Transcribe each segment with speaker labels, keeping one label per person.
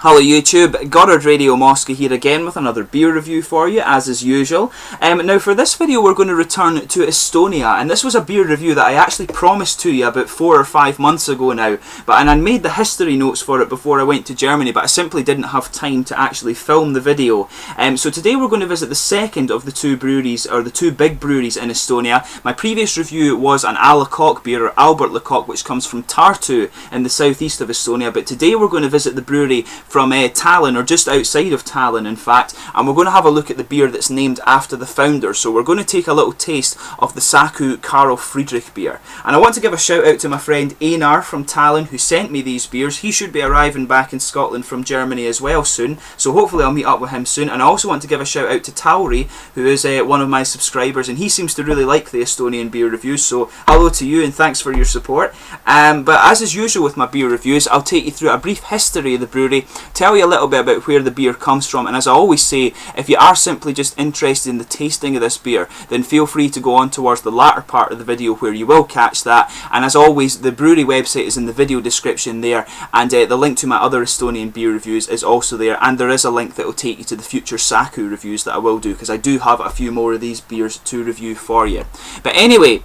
Speaker 1: Hello YouTube, Goddard Radio Moscow here again with another beer review for you, as is usual. Now for this video we're going to return to Estonia, and this was a beer review that I actually promised to you about 4 or 5 months ago now, and I made the history notes for it before I went to Germany, but I simply didn't have time to actually film the video. So today we're going to visit the second of the two breweries, or the two big breweries in Estonia. My previous review was an a la coque beer, or Albert Lecoq, which comes from Tartu in the southeast of Estonia, but today we're going to visit the brewery from Tallinn, or just outside of Tallinn in fact, and we're going to have a look at the beer that's named after the founder. So we're going to take a little taste of the Saku Karl Friedrich beer. And I want to give a shout out to my friend Einar from Tallinn who sent me these beers. He should be arriving back in Scotland from Germany as well soon, so hopefully I'll meet up with him soon. And I also want to give a shout out to Tauri, who is one of my subscribers, and he seems to really like the Estonian beer reviews, so hello to you and thanks for your support. But as is usual with my beer reviews, I'll take you through a brief history of the brewery, tell you a little bit about where the beer comes from, and as I always say, if you are simply just interested in the tasting of this beer, then feel free to go on towards the latter part of the video where you will catch that. And as always, the brewery website is in the video description there, and the link to my other Estonian beer reviews is also there, and there is a link that will take you to the future Saku reviews that I will do, because I do have a few more of these beers to review for you. But anyway,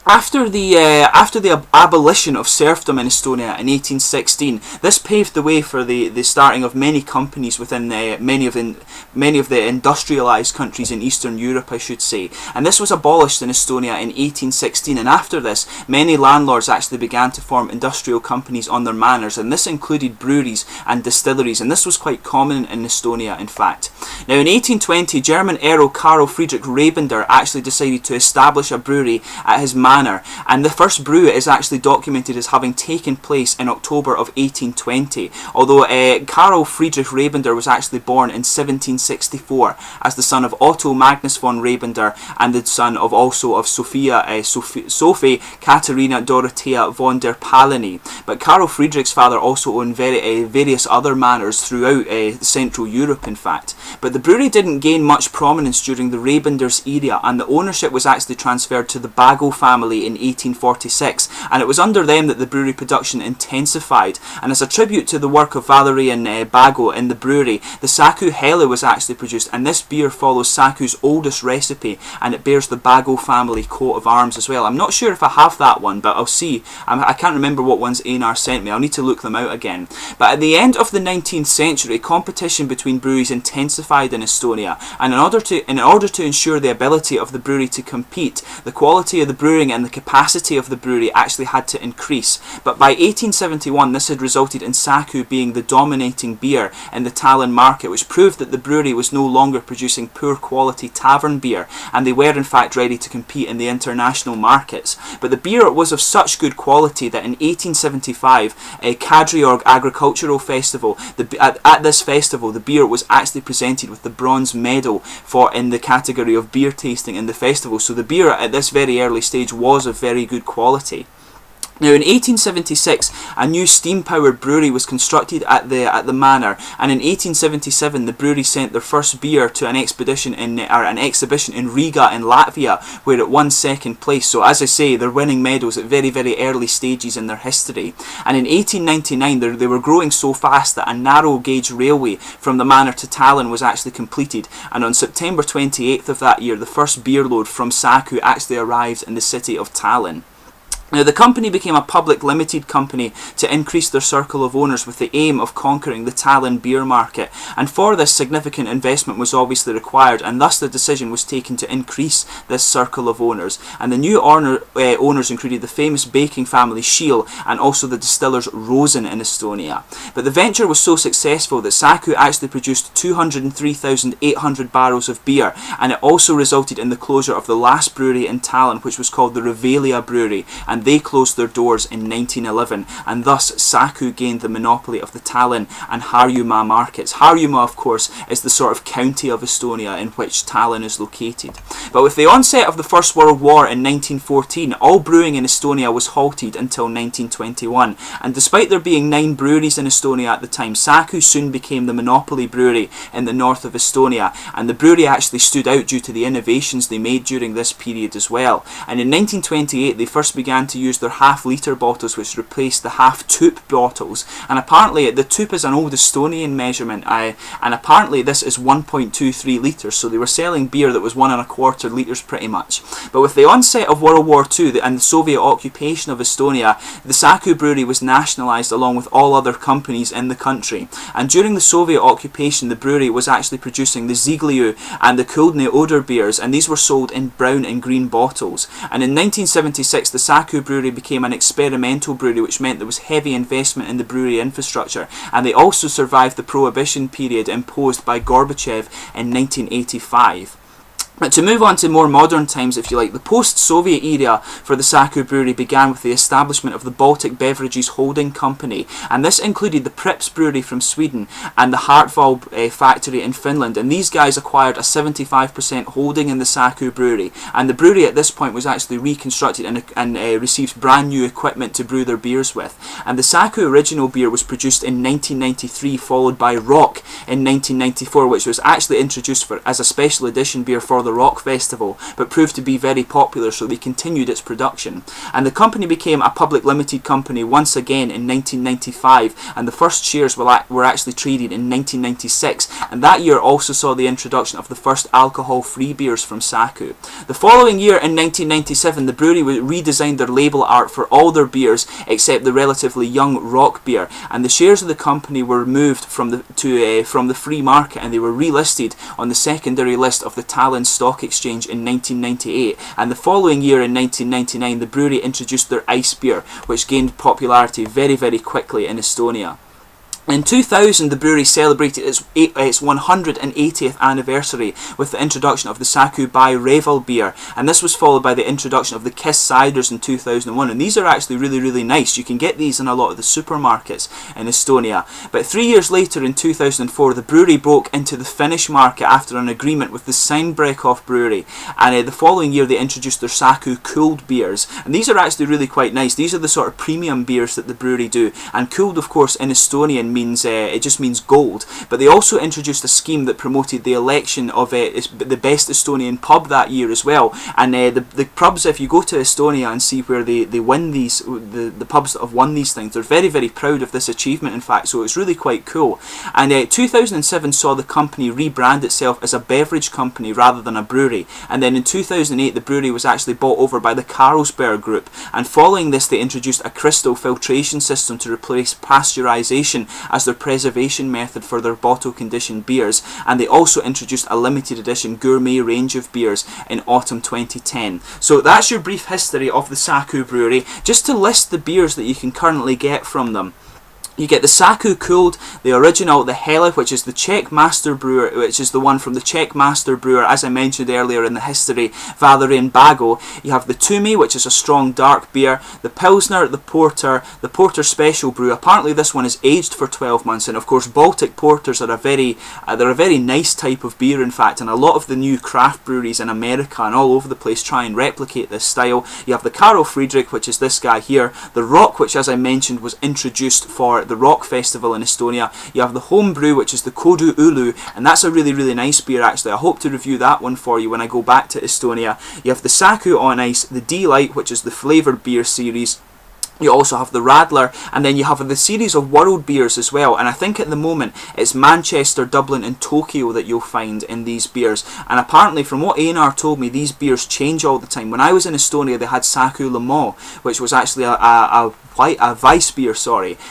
Speaker 1: after the abolition of serfdom in Estonia in 1816, this paved the way for the starting of many companies within many of the industrialised countries in Eastern Europe, I should say. And this was abolished in Estonia in 1816, and after this, many landlords actually began to form industrial companies on their manors, and this included breweries and distilleries, and this was quite common in Estonia, in fact. Now in 1820, German Earl Karl Friedrich Rebender actually decided to establish a brewery at his manor, and the first brew is actually documented as having taken place in October of 1820, although Karl Friedrich Rebender was actually born in 1764 as the son of Otto Magnus von Rebender and the son of Sophie Katharina Dorothea von der Palini. But Karl Friedrich's father also owned various other manors throughout Central Europe, in fact. But the brewery didn't gain much prominence during the Rebenders' era, and the ownership was actually transferred to the Bago family in 1846, and it was under them that the brewery production intensified. And as a tribute to the work of Valerian Bago in the brewery, the Saku Helle was actually produced, and this beer follows Saku's oldest recipe, and it bears the Bago family coat of arms as well. I'm not sure if I have that one, but I'll see. I can't remember what ones Einar sent me. I'll need to look them out again. But at the end of the 19th century, competition between breweries intensified in Estonia, and in order to ensure the ability of the brewery to compete, the quality of the brewing and the capacity of the brewery actually had to increase. But by 1871, this had resulted in Saku being the dominating beer in the Tallinn market, which proved that the brewery was no longer producing poor quality tavern beer, and they were in fact ready to compete in the international markets. But the beer was of such good quality that in 1875, a Kadriorg Agricultural Festival, at this festival the beer was actually presented with the bronze medal in the category of beer tasting in the festival. So the beer at this very early stage was of very good quality. Now in 1876, a new steam-powered brewery was constructed at the manor, and in 1877 the brewery sent their first beer to an exhibition in Riga in Latvia, where it won second place. So as I say, they're winning medals at very, very early stages in their history. And in 1899 they were growing so fast that a narrow gauge railway from the manor to Tallinn was actually completed, and on September 28th of that year the first beer load from Saku actually arrived in the city of Tallinn. Now the company became a public limited company to increase their circle of owners with the aim of conquering the Tallinn beer market, and for this significant investment was obviously required, and thus the decision was taken to increase this circle of owners. And the new owners included the famous baking family Schiel and also the distillers Rosen in Estonia. But the venture was so successful that Saku actually produced 203,800 barrels of beer, and it also resulted in the closure of the last brewery in Tallinn, which was called the Revelia Brewery, and they closed their doors in 1911, and thus Saku gained the monopoly of the Tallinn and Harjumaa markets. Harjumaa, of course, is the sort of county of Estonia in which Tallinn is located. But with the onset of the First World War in 1914, all brewing in Estonia was halted until 1921, and despite there being 9 breweries in Estonia at the time, Saku soon became the monopoly brewery in the north of Estonia, and the brewery actually stood out due to the innovations they made during this period as well. And in 1928 they first began to use their half-litre bottles, which replaced the half-tube bottles. And apparently the tube is an old Estonian measurement, and apparently this is 1.23 litres, so they were selling beer that was 1.25 litres pretty much. But with the onset of World War II and the Soviet occupation of Estonia, the Saku brewery was nationalised along with all other companies in the country. And during the Soviet occupation, the brewery was actually producing the Zigliu and the Kuldne Oder beers, and these were sold in brown and green bottles. And in 1976, the Saku brewery became an experimental brewery, which meant there was heavy investment in the brewery infrastructure, and they also survived the prohibition period imposed by Gorbachev in 1985. But to move on to more modern times, if you like, the post-Soviet era for the Saku brewery began with the establishment of the Baltic Beverages Holding Company, and this included the Pripps brewery from Sweden and the Hartwall factory in Finland, and these guys acquired a 75% holding in the Saku brewery, and the brewery at this point was actually reconstructed and received brand new equipment to brew their beers with. And the Saku original beer was produced in 1993, followed by Rock in 1994, which was actually introduced as a special edition beer for the Rock Festival, but proved to be very popular, so they continued its production. And the company became a public limited company once again in 1995, and the first shares were actually traded in 1996, and that year also saw the introduction of the first alcohol-free beers from Saku. The following year, in 1997, the brewery redesigned their label art for all their beers except the relatively young Rock beer, and the shares of the company were moved from the free market, and they were relisted on the secondary list of the Tallinn Stock Exchange in 1998, and the following year in 1999 the brewery introduced their ice beer, which gained popularity very, very quickly in Estonia. In 2000, the brewery celebrated its 180th anniversary with the introduction of the Saku by Revel beer, and this was followed by the introduction of the Kiss ciders in 2001, and these are actually really, really nice. You can get these in a lot of the supermarkets in Estonia. But 3 years later, in 2004, the brewery broke into the Finnish market after an agreement with the Steinbrekoff brewery, and the following year they introduced their Saku cooled beers, and these are actually really quite nice. These are the sort of premium beers that the brewery do, and cooled, of course, in Estonian it just means gold. But they also introduced a scheme that promoted the election of the best Estonian pub that year as well. And the pubs, if you go to Estonia and see where they win these, the pubs that have won these things, they're very, very proud of this achievement, in fact, so it's really quite cool. And 2007 saw the company rebrand itself as a beverage company rather than a brewery, and then in 2008 the brewery was actually bought over by the Carlsberg Group, and following this they introduced a crystal filtration system to replace pasteurization as their preservation method for their bottle conditioned beers, and they also introduced a limited edition gourmet range of beers in autumn 2010. So that's your brief history of the Saku brewery. Just to list the beers that you can currently get from them. You get the Saku Cooled, the original, the Helle, which is the Czech master brewer, which is the one from the Czech master brewer, as I mentioned earlier in the history, Valerin Bago. You have the Tumi, which is a strong dark beer, the Pilsner, the Porter Special Brew. Apparently this one is aged for 12 months, and of course Baltic Porters are a very nice type of beer, in fact, and a lot of the new craft breweries in America and all over the place try and replicate this style. You have the Karl Friedrich, which is this guy here, the Rock, which as I mentioned was introduced for the Rock Festival in Estonia. You have the home brew, which is the Kodu Ulu, and that's a really, really nice beer actually. I hope to review that one for you when I go back to Estonia. You have the Saku on Ice, the D-Light, which is the flavoured beer series. You also have the Radler, and then you have the series of world beers as well, and I think at the moment it's Manchester, Dublin and Tokyo that you'll find in these beers. And apparently from what Einar told me, these beers change all the time. When I was in Estonia they had Saku Le Mans, which was actually a Weiss beer,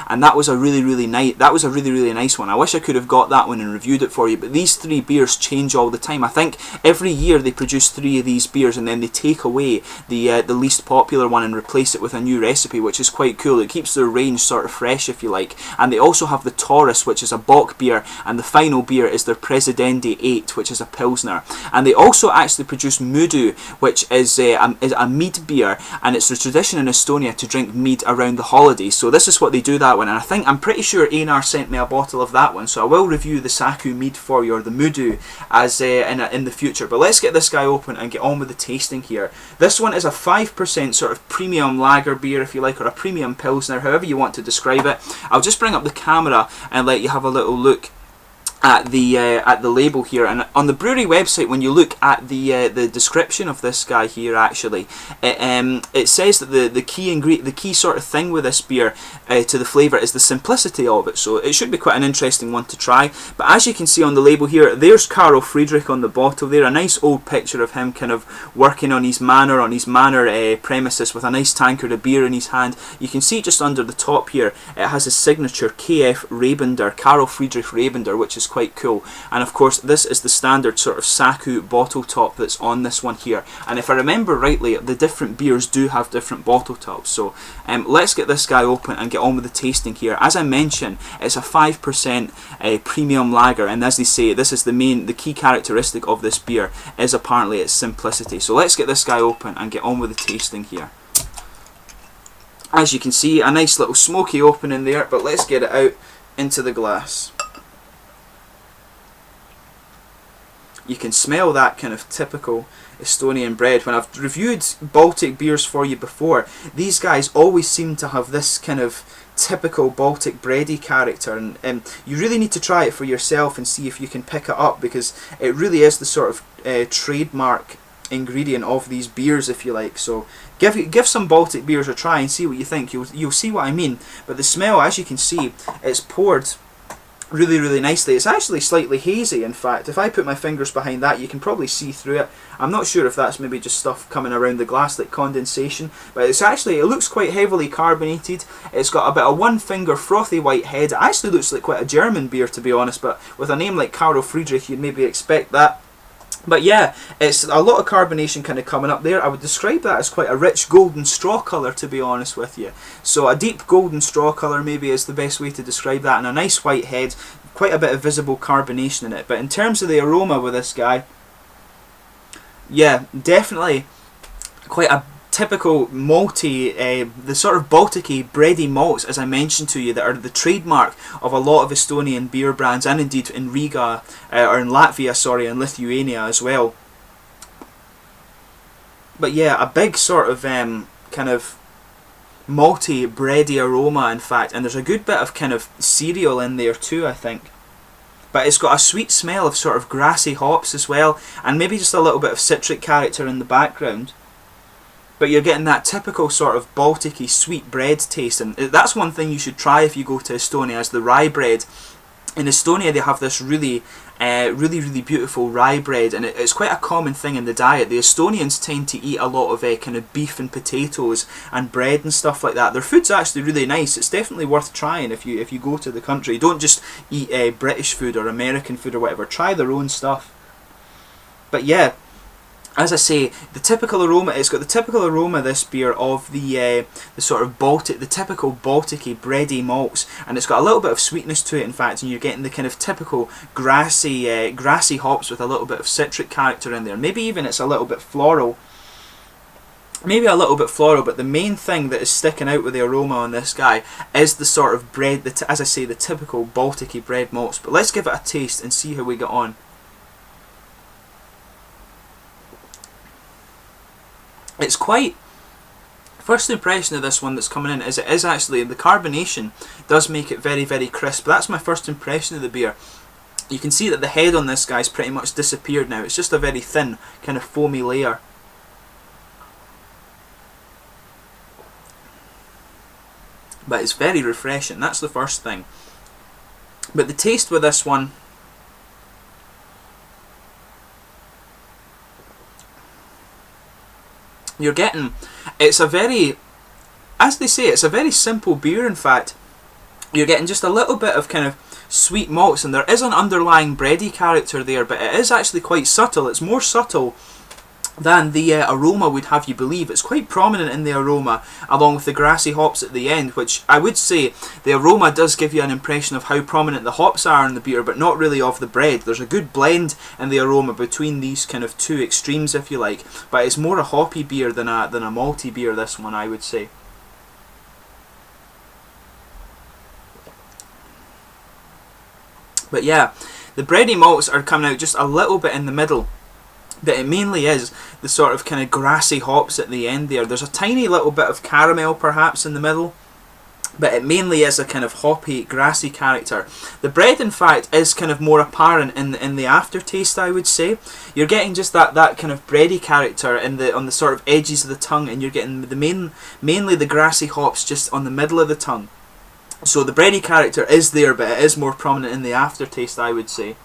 Speaker 1: and that was a really, really nice one. I wish I could have got that one and reviewed it for you, but these three beers change all the time. I think every year they produce 3 of these beers and then they take away the least popular one and replace it with a new recipe, which is quite cool. It keeps their range sort of fresh, if you like. And they also have the Taurus, which is a Bock beer, and the final beer is their Presidente 8, which is a Pilsner. And they also actually produce Mudu, which is a mead beer, and it's the tradition in Estonia to drink mead around the holidays. So this is what they do that one, and I'm pretty sure Einar sent me a bottle of that one, so I will review the Saku mead for you, or the Mudu, as in the future. But let's get this guy open and get on with the tasting here. This one is a 5% sort of premium lager beer, if you like, or a premium pilsner, however you want to describe it. I'll just bring up the camera and let you have a little look at the label here, and on the brewery website, when you look at the description of this guy here, actually, it says that the key sort of thing with this beer to the flavour is the simplicity of it. So it should be quite an interesting one to try. But as you can see on the label here, there's Karl Friedrich on the bottle there, a nice old picture of him kind of working on his manor premises with a nice tankard of beer in his hand. You can see just under the top here, it has his signature KF Rebender, Karl Friedrich Rebender, which is quite cool. And of course, this is the standard sort of Saku bottle top that's on this one here. And if I remember rightly, the different beers do have different bottle tops. So let's get this guy open and get on with the tasting here. As I mentioned, it's a 5% premium lager, and as they say, this is the key characteristic of this beer is apparently its simplicity. So let's get this guy open and get on with the tasting here. As you can see, a nice little smoky opening there, but let's get it out into the glass. You can smell that kind of typical Estonian bread. When I've reviewed Baltic beers for you before, these guys always seem to have this kind of typical Baltic bready character, and you really need to try it for yourself and see if you can pick it up, because it really is the sort of trademark ingredient of these beers, if you like. So give some Baltic beers a try and see what you think. You'll see what I mean. But the smell, as you can see, it's poured really nicely. It's actually slightly hazy, in fact. If I put my fingers behind that, you can probably see through it. I'm not sure if that's maybe just stuff coming around the glass like condensation, but it looks quite heavily carbonated. It's got a bit of one finger frothy white head. It actually looks like quite a German beer, to be honest, but with a name like Karl Friedrich, you'd maybe expect that. But yeah, it's a lot of carbonation kind of coming up there. I would describe that as quite a rich golden straw colour, to be honest with you. So a deep golden straw colour maybe is the best way to describe that, and a nice white head, quite a bit of visible carbonation in it. But in terms of the aroma with this guy, yeah, definitely quite a typical malty, the sort of Baltic-y bready malts, as I mentioned to you, that are the trademark of a lot of Estonian beer brands, and indeed in Riga, or in Latvia, sorry, and Lithuania as well. But yeah, a big sort of kind of malty, bready aroma, in fact, and there's a good bit of kind of cereal in there too, I think. But it's got a sweet smell of sort of grassy hops as well, and maybe just a little bit of citric character in the background. But you're getting that typical sort of Baltic-y sweet bread taste, and that's one thing you should try if you go to Estonia, is the rye bread. In Estonia they have this really beautiful rye bread, and it's quite a common thing in the diet. The Estonians tend to eat a lot of kind of beef and potatoes and bread and stuff like that. Their food's actually really nice. It's definitely worth trying if you go to the country. Don't just eat British food or American food or whatever. Try their own stuff. But yeah, as I say, the typical aroma, it's got the typical aroma, this beer, of the sort of Baltic, the typical Baltic-y bready malts, and it's got a little bit of sweetness to it, in fact, and you're getting the kind of typical grassy hops with a little bit of citric character in there. Maybe even it's a little bit floral. Maybe a little bit floral, but the main thing that is sticking out with the aroma on this guy is the sort of bread, as I say, the typical Baltic-y bread malts. But let's give it a taste and see how we get on. It's quite, first impression of this one that's coming in is it is actually, the carbonation does make it very crisp. That's my first impression of the beer. You can see that the head on this guy's pretty much disappeared now. It's just a very thin kind of foamy layer. But it's very refreshing, that's the first thing. But the taste with this one, you're getting, it's a very, as they say, it's a very simple beer, in fact. You're getting just a little bit of kind of sweet malts, and there is an underlying bready character there, but it is actually quite subtle. It's more subtle than the aroma would have you believe. It's quite prominent in the aroma, along with the grassy hops at the end, which I would say the aroma does give you an impression of how prominent the hops are in the beer, but not really of the bread. There's a good blend in the aroma between these kind of two extremes, if you like, but it's more a hoppy beer than a malty beer, this one, I would say. But yeah, the bready malts are coming out just a little bit in the middle, but it mainly is the sort of kind of grassy hops at the end there. There's a tiny little bit of caramel perhaps in the middle, but it mainly is a kind of hoppy, grassy character. The bread, in fact, is kind of more apparent in the aftertaste, I would say. You're getting just that kind of bready character on the sort of edges of the tongue, and you're getting mainly the grassy hops just on the middle of the tongue. So the bready character is there, but it is more prominent in the aftertaste, I would say.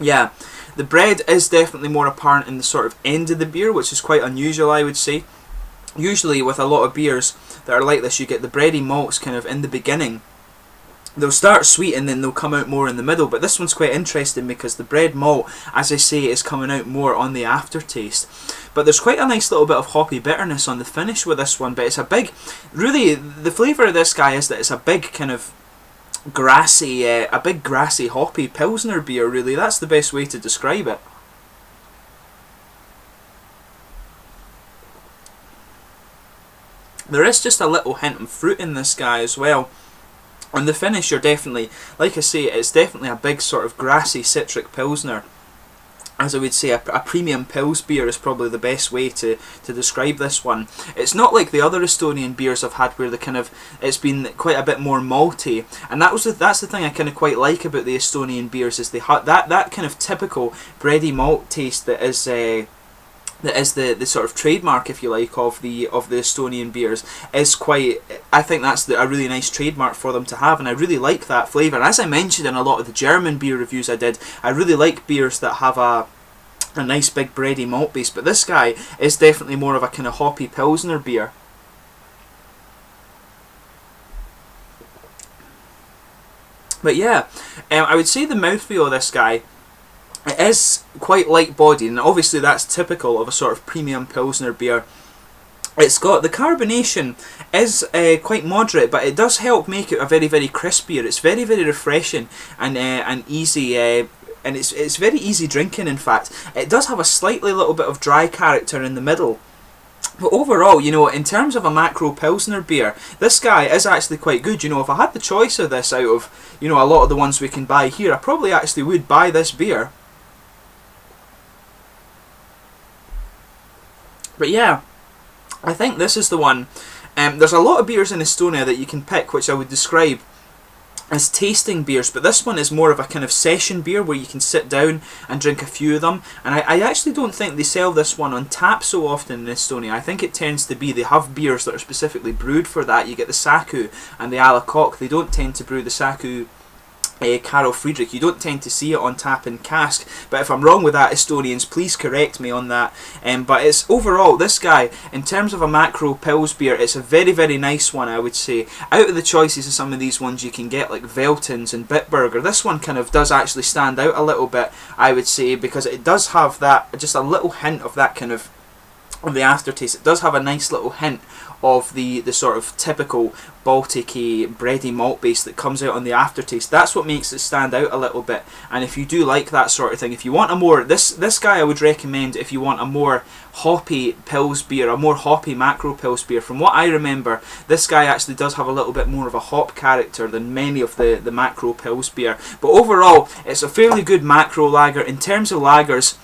Speaker 1: Yeah, the bread is definitely more apparent in the sort of end of the beer, which is quite unusual, I would say. Usually with a lot of beers that are like this, you get the bready malts kind of in the beginning. They'll start sweet and then they'll come out more in the middle, but this one's quite interesting because the bread malt, as I say, is coming out more on the aftertaste. But there's quite a nice little bit of hoppy bitterness on the finish with this one, but it's a big, really, the flavour of this guy is that it's a big kind of grassy, hoppy Pilsner beer, really. That's the best way to describe it. There is just a little hint of fruit in this guy as well. On the finish, you're definitely, like I say, it's definitely a big sort of grassy citric Pilsner. As I would say, a premium Pils beer is probably the best way to describe this one. It's not like the other Estonian beers I've had where it's been quite a bit more malty, and that's the thing I kind of quite like about the Estonian beers, is they have that kind of typical bready malt taste that is the sort of trademark, if you like, of the Estonian beers. Is quite, I think that's a really nice trademark for them to have, and I really like that flavour. And as I mentioned in a lot of the German beer reviews I did, I really like beers that have a nice big bready malt base, but this guy is definitely more of a kind of hoppy Pilsner beer. But yeah, I would say the mouthfeel of this guy, it is quite light-bodied, and obviously that's typical of a sort of premium Pilsner beer. It's got, the carbonation is quite moderate, but it does help make it a very, very crisp beer. It's very, very refreshing and easy, and it's very easy drinking, in fact. It does have a slightly little bit of dry character in the middle. But overall, you know, in terms of a macro Pilsner beer, this guy is actually quite good. You know, if I had the choice of this out of, you know, a lot of the ones we can buy here, I probably actually would buy this beer. But yeah, I think this is the one. There's a lot of beers in Estonia that you can pick, which I would describe as tasting beers, but this one is more of a kind of session beer where you can sit down and drink a few of them. And I actually don't think they sell this one on tap so often in Estonia. I think it tends to be, they have beers that are specifically brewed for that. You get the Saku and the a la coque. They don't tend to brew the Saku Karl Friedrich. You don't tend to see it on tap in cask, but if I'm wrong with that, Estonians, please correct me on that. But it's overall, this guy, in terms of a macro Pils beer, it's a very, very nice one, I would say. Out of the choices of some of these ones you can get, like Veltins and Bitburger, this one kind of does actually stand out a little bit, I would say, because it does have that, just a little hint of that kind of the aftertaste. It does have a nice little hint of the sort of typical Baltic-y bready malt base that comes out on the aftertaste. That's what makes it stand out a little bit. And if you do like that sort of thing, if you want a more, this guy I would recommend if you want a more hoppy Pils beer, a more hoppy macro Pils beer. From what I remember, this guy actually does have a little bit more of a hop character than many of the macro Pils beer. But overall, it's a fairly good macro lager. In terms of lagers,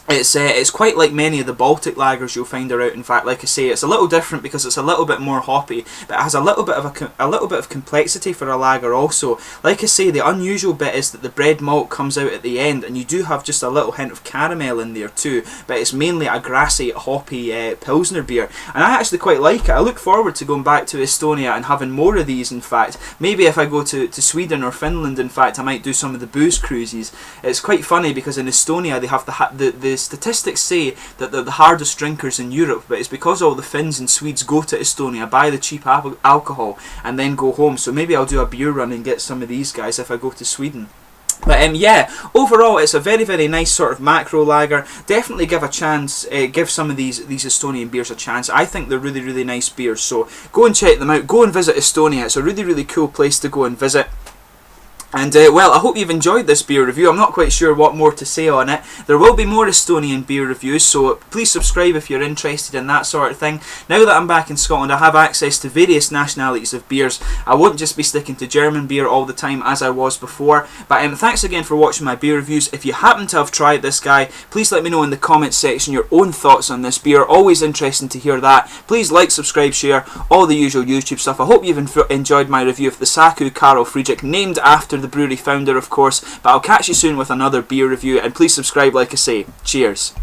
Speaker 1: it's quite like many of the Baltic lagers you'll find are out. In fact, like I say, it's a little different because it's a little bit more hoppy, but it has a little bit of complexity for a lager also. Like I say, the unusual bit is that the bread malt comes out at the end, and you do have just a little hint of caramel in there too. But it's mainly a grassy, hoppy Pilsner beer, and I actually quite like it. I look forward to going back to Estonia and having more of these. In fact, maybe if I go to Sweden or Finland, in fact, I might do some of the booze cruises. It's quite funny because in Estonia they have the statistics say that they're the hardest drinkers in Europe, but it's because all the Finns and Swedes go to Estonia, buy the cheap alcohol, and then go home. So maybe I'll do a beer run and get some of these guys if I go to Sweden. But yeah, overall it's a very, very nice sort of macro lager. Definitely give a chance, give some of these Estonian beers a chance. I think they're really, really nice beers, so go and check them out. Go and visit Estonia. It's a really, really cool place to go and visit. And well, I hope you've enjoyed this beer review. I'm not quite sure what more to say on it. There will be more Estonian beer reviews, so please subscribe if you're interested in that sort of thing. Now that I'm back in Scotland, I have access to various nationalities of beers. I won't just be sticking to German beer all the time as I was before. But thanks again for watching my beer reviews. If you happen to have tried this guy, please let me know in the comments section your own thoughts on this beer. Always interesting to hear that. Please like, subscribe, share, all the usual YouTube stuff. I hope you've enjoyed my review of the Saku Karl Friedrich, named after the brewery founder, of course. But I'll catch you soon with another beer review, and please subscribe like I say. Cheers.